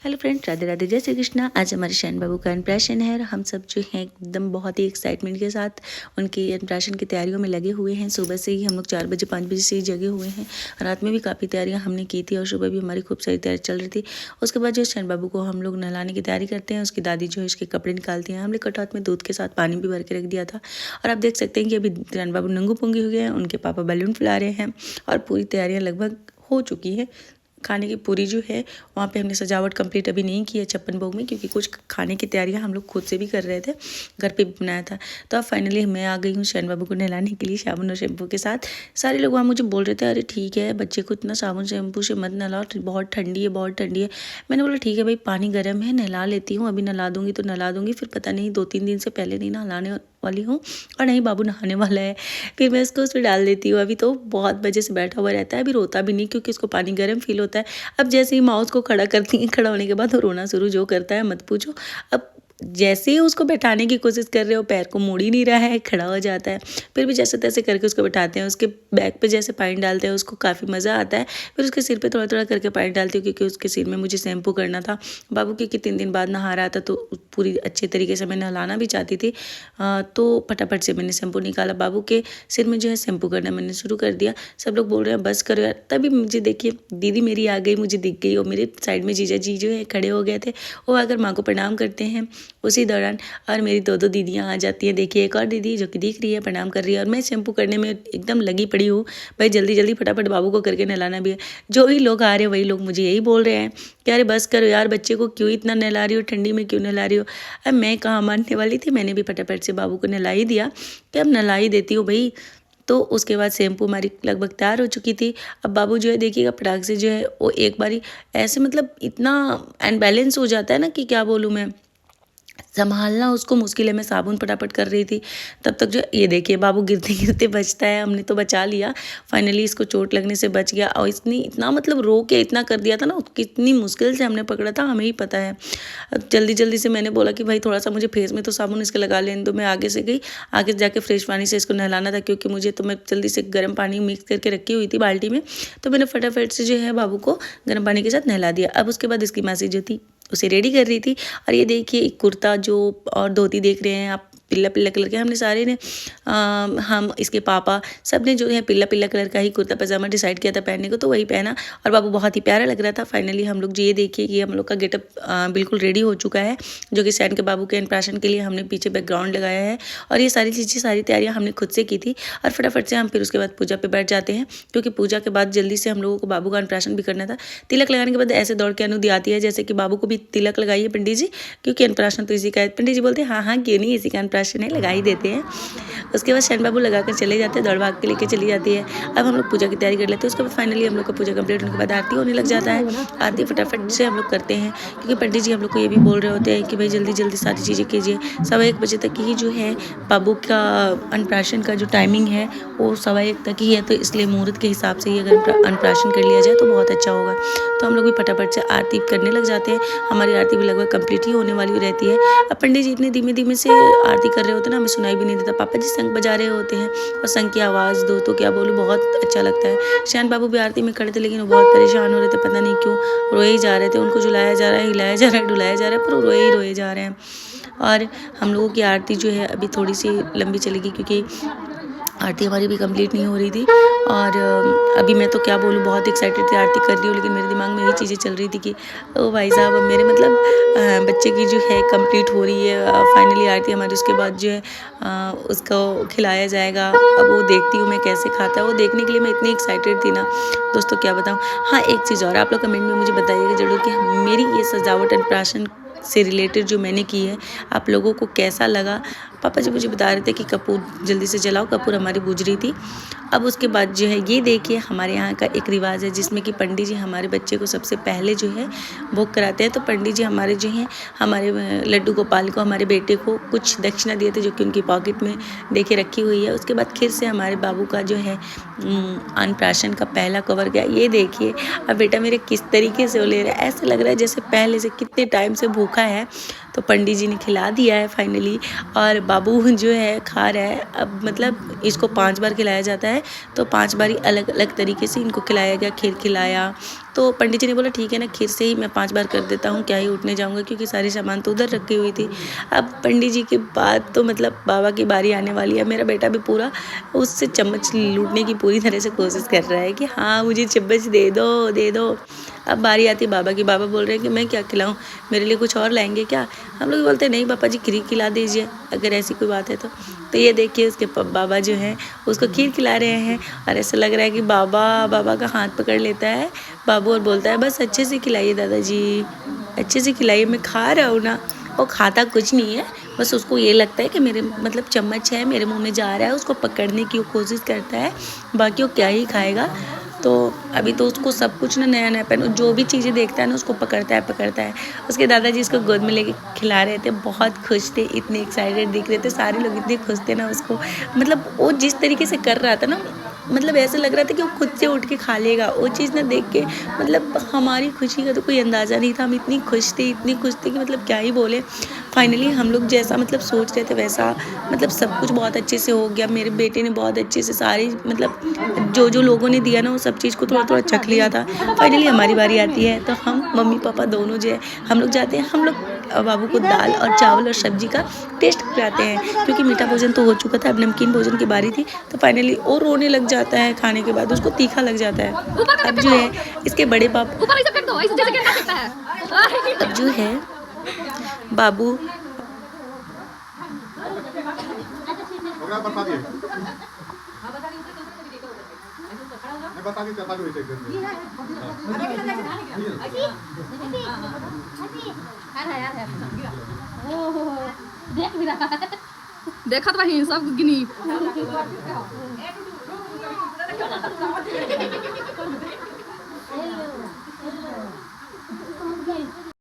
Hello friends, Radhe Radhe, जय श्री कृष्णा। आज हमारे शैन बाबू का इम्प्रेशन है और हम सब जो हैं एकदम बहुत ही एक्साइटमेंट के साथ उनकी इम्प्रेशन की तैयारियों में लगे हुए हैं। सुबह से ही हम लोग 4 बजे 5 बजे से ही जगे हुए हैं। रात में भी काफ़ी तैयारियां हमने की थी और सुबह भी हमारी खूब सारी तैयारी चल रही थी। उसके बाद जो शैन बाबू को हम लोग नहलाने की तैयारी करते हैं, उसकी दादी जो है उसके कपड़े निकालती हैं। हमने कटौत में दूध के साथ पानी भी भर के रख दिया था और आप देख सकते हैं कि अभी शैन बाबू नंगू पुंगी हो गए हैं। उनके पापा बैलून फुला रहे हैं और पूरी तैयारियाँ लगभग हो चुकी हैं। खाने की पूरी जो है वहाँ पे हमने सजावट कंप्लीट अभी नहीं की है छप्पन भोग में, क्योंकि कुछ खाने की तैयारियाँ हम लोग खुद से भी कर रहे थे, घर पे भी बनाया था। तो अब फाइनली मैं आ गई हूँ शैन बाबू को नहलाने के लिए साबुन और शैम्पू के साथ। सारे लोग वहाँ मुझे बोल रहे थे, अरे ठीक है बच्चे को इतना साबुन शैम्पू से मत नहलाओ, बहुत ठंडी है बहुत ठंडी है। मैंने बोला ठीक है भाई, पानी गर्म है, नहला लेती हूँ, अभी नहला दूँगी तो नहला दूँगी, फिर पता नहीं 2-3 दिन से पहले नहीं नहलाने वाली हूँ और नहीं बाबू नहाने वाला है, फिर मैं इसको उसमें डाल देती हूँ। अभी तो बहुत बजे से बैठा हुआ रहता है, अभी रोता भी नहीं क्योंकि उसको पानी गर्म फील होता है। अब जैसे ही माँ उसको खड़ा करती है, खड़ा होने के बाद वो रोना शुरू जो करता है मत पूछो। अब जैसे ही उसको बैठाने की कोशिश कर रहे हो, पैर को मोड़ ही नहीं रहा है, खड़ा हो जाता है। फिर भी जैसे तैसे करके उसको बैठाते हैं, उसके बैक पे जैसे पानी डालते हैं, उसको काफ़ी मज़ा आता है। फिर उसके सिर पे थोड़ा थोड़ा करके पानी डालती हूँ, क्योंकि उसके सिर में मुझे शैम्पू करना था। बाबू क्योंकि 3 दिन बाद नहा रहा था तो पूरी अच्छे तरीके से मैं नहलाना भी चाहती थी। तो फटाफट से मैंने शैम्पू निकाला, बाबू के सिर में जो है शैम्पू करना मैंने शुरू कर दिया। सब लोग बोल रहे हैं बस करो यार। तभी मुझे देखिए दीदी मेरी आ गई, मुझे दिख गई और मेरे साइड में जीजा जी जो है खड़े हो गए थे। वो आकर माँ को प्रणाम करते हैं उसी दौरान, और मेरी 2 दीदियाँ आ जाती हैं। देखिए एक और दीदी जो कि दिख रही है, प्रणाम कर रही है और मैं शैम्पू करने में एकदम लगी पड़ी हूँ। भाई जल्दी जल्दी फटाफट बाबू को करके नहलाना भी है। जो ही लोग आ रहे हैं वही लोग मुझे यही बोल रहे हैं कि अरे बस करो यार, बच्चे को क्यों इतना नहला रही हो, ठंडी में क्यों नहला रही हो। अब मैं कहाँ मानने वाली थी, मैंने भी फटाफट से बाबू को नहला ही दिया कि अब नहला ही देती हूँ भाई। तो उसके बाद शैम्पू हमारी लगभग तैयार हो चुकी थी। अब बाबू जो है देखिएगा फटाक से जो है वो एक बारी ऐसे मतलब इतना अनबैलेंस हो जाता है ना कि क्या बोलूँ मैं, संभालना उसको मुश्किल है। मैं साबुन फटाफट कर रही थी, तब तक जो ये देखिए बाबू गिरते गिरते बचता है। हमने तो बचा लिया, फाइनली इसको चोट लगने से बच गया। और इसने इतना मतलब रो के इतना कर दिया था ना, कितनी मुश्किल से हमने पकड़ा था हमें ही पता है। जल्दी जल्दी से मैंने बोला कि भाई थोड़ा सा मुझे फेस में तो साबुन इसके लगा लेने दो। मैं आगे से गई, आगे जाके फ्रेश पानी से इसको नहलाना था, क्योंकि मुझे तो मैं जल्दी से गर्म पानी मिक्स करके रखी हुई थी बाल्टी में। तो मैंने फटाफट से जो है बाबू को गर्म पानी के साथ नहला दिया। अब उसके बाद इसकी मासी जो थी उसे रेडी कर रही थी। और ये देखिए एक कुर्ता जो और धोती देख रहे हैं आप, पीला पीला कलर के, हमने सारे ने हम इसके पापा सब ने जो है पीला पीला कलर का ही कुर्ता पजामा डिसाइड किया था पहनने को, तो वही पहना और बाबू बहुत ही प्यारा लग रहा था। फाइनली हम लोग जो ये देखिए कि हम लोग का गेटअप बिल्कुल रेडी हो चुका है, जो कि शैन के बाबू के इम्प्रेशन के लिए हमने पीछे बैकग्राउंड लगाया है। और ये सारी चीज़ें सारी तैयारियाँ हमने खुद से की थी। और फटाफट से हम फिर उसके बाद पूजा पे बैठ जाते हैं, क्योंकि पूजा के बाद जल्दी से हम लोगों को बाबू का इम्प्रेशन भी करना था। तिलक लगाने के बाद ऐसे दौड़ के अनुदी आती है जैसे कि बाबू को भी तिलक लगाइए पंडित जी, क्योंकि इम्प्रेशन तो इसी का है। पंडित जी बोलते हैं हाँ हाँ क्यों नहीं, इसी का इम्प्रेशन है, लगा ही देते हैं। उसके बाद शैन बाबू लगा कर चले जाते हैं, दौड़ भाग के लेके चली जाती है। अब हम लोग पूजा की तैयारी कर लेते हैं। उसके बाद फाइनली हम लोग का पूजा कंप्लीट होने के बाद आरती होने लग जाता है। आरती फटाफट से हम लोग करते हैं, क्योंकि पंडित जी हम लोग को ये भी बोल रहे होते हैं कि भाई जल्दी जल्दी सारी चीज़ें कीजिए। 1:15 बजे तक ही जो है बाबू का अन्नप्राशन का जो टाइमिंग है वो 1:15 तक ही है, तो इसलिए मुहूर्त के हिसाब से ही अगर अन्नप्राशन कर लिया जाए तो बहुत अच्छा होगा। तो हम लोग भी फटाफट से आरती करने लग जाते हैं। हमारी आरती भी लगभग कंप्लीट ही होने वाली रहती है। अब पंडित जी इतने धीमे धीमे से आरती कर रहे होते हैं ना, हमें सुनाई भी नहीं देता। पापा जी शंख बजा रहे होते हैं और शंख की आवाज़ दो तो क्या बोलूँ, बहुत अच्छा लगता है। शैन बाबू भी आरती में खड़े थे, लेकिन वो बहुत परेशान हो रहे थे, पता नहीं क्यों रोए ही जा रहे थे। उनको झुलाया जा रहा है, हिलाया जा रहा है, डुलाया जा रहा है, पर वो रोए ही रोए जा रहे हैं। और हम लोगों की आरती जो है अभी थोड़ी सी लंबी चलेगी, क्योंकि आरती हमारी भी कंप्लीट नहीं हो रही थी। और अभी मैं तो क्या बोलूँ, बहुत एक्साइटेड थी, आरती कर रही हूँ, लेकिन मेरे दिमाग में यही चीज़ें चल रही थी कि ओ भाई साहब अब मेरे मतलब बच्चे की जो है कंप्लीट हो रही है फाइनली आरती हमारी। उसके बाद जो है उसको खिलाया जाएगा। अब वो देखती हूँ मैं कैसे खाता है, वो देखने के लिए मैं इतनी एक्साइटेड थी ना दोस्तों, क्या बताऊँ। हाँ एक चीज़ और, आप लोग कमेंट में मुझे बताइएगा जरूर कि मेरी ये सजावट अन्नप्राशन से रिलेटेड जो मैंने की है आप लोगों को कैसा लगा। पापा जी मुझे बता रहे थे कि कपूर जल्दी से जलाओ, कपूर हमारी बुझ रही थी। अब उसके बाद जो है ये देखिए हमारे यहाँ का एक रिवाज है, जिसमें कि पंडित जी हमारे बच्चे को सबसे पहले जो है भोग कराते हैं। तो पंडित जी हमारे जो हैं हमारे लड्डू गोपाल को, हमारे बेटे को कुछ दक्षिणा दिए थे, जो कि उनकी पॉकेट में देके रखी हुई है। उसके बाद फिर से हमारे बाबू का जो है अन्नप्राशन का पहला कवर गया। ये देखिए अब बेटा मेरे किस तरीके से वो ले रहा है, ऐसा लग रहा है जैसे पहले से कितने टाइम से भूखा है। तो पंडित जी ने खिला दिया है फाइनली, और बाबू जो है खा रहा है। अब मतलब इसको 5 बार खिलाया जाता है, तो 5 बार ही अलग अलग तरीके से इनको खिलाया गया। खीर खिलाया, तो पंडित जी ने बोला ठीक है ना, खीर से ही मैं 5 बार कर देता हूँ, क्या ही उठने जाऊँगा, क्योंकि सारी सामान तो उधर रखी हुई थी। अब पंडित जी के बाद तो मतलब बाबा की बारी आने वाली है। मेरा बेटा भी पूरा उससे चम्मच लूटने की पूरी तरह से कोशिश कर रहा है कि हाँ मुझे चम्मच दे दो, दे दो। अब बारी आती है बाबा की। बाबा बोल रहे हैं कि मैं क्या खिलाऊं, मेरे लिए कुछ और लाएंगे क्या? हम लोग बोलते हैं नहीं पापा जी, खीर खिला दीजिए अगर ऐसी कोई बात है तो ये देखिए उसके बाबा जो हैं उसको खीर खिला रहे हैं। और ऐसा लग रहा है कि बाबा का हाथ पकड़ लेता है बाबू और बोलता है बस अच्छे से खिलाइए दादाजी, अच्छे से खिलाइए, मैं खा रहा हूँ ना। वो खाता कुछ नहीं है, बस उसको ये लगता है कि मेरे मतलब चम्मच है मेरे मुंह में जा रहा है, उसको पकड़ने की वो कोशिश करता है, बाकी वो क्या ही खाएगा। तो अभी तो उसको सब कुछ ना नया नया पहन, जो भी चीज़ें देखता है ना उसको पकड़ता है। उसके दादाजी इसको गोद में लेके खिला रहे थे, बहुत खुश थे, इतने एक्साइटेड दिख रहे थे, सारे लोग इतने खुश थे ना उसको। मतलब वो जिस तरीके से कर रहा था ना, मतलब ऐसा लग रहा था कि वो खुद से उठ के खा लेगा। वो चीज़ ना देख के मतलब हमारी खुशी का तो कोई अंदाज़ा नहीं था। हम इतनी खुश थे कि मतलब क्या ही बोले। फाइनली हम लोग जैसा मतलब सोच रहे थे वैसा मतलब सब कुछ बहुत अच्छे से हो गया। मेरे बेटे ने बहुत अच्छे से सारी मतलब जो लोगों ने दिया ना वो सब चीज़ को थोड़ा चख लिया था। फाइनली हमारी बारी आती है तो हम मम्मी पापा दोनों जो है हम लोग जाते हैं, हम लोग बाबू को दाल और चावल और सब्जी का टेस्ट कराते हैं, क्योंकि मीठा भोजन तो हो चुका था, अब नमकीन भोजन की बारी थी। तो फाइनली वो रोने लग जाता है खाने के बाद, उसको तीखा लग जाता है। अब जो है इसके बड़े पापा अब जो है बाबू देख भी रहा है, देखत रही सब गिनी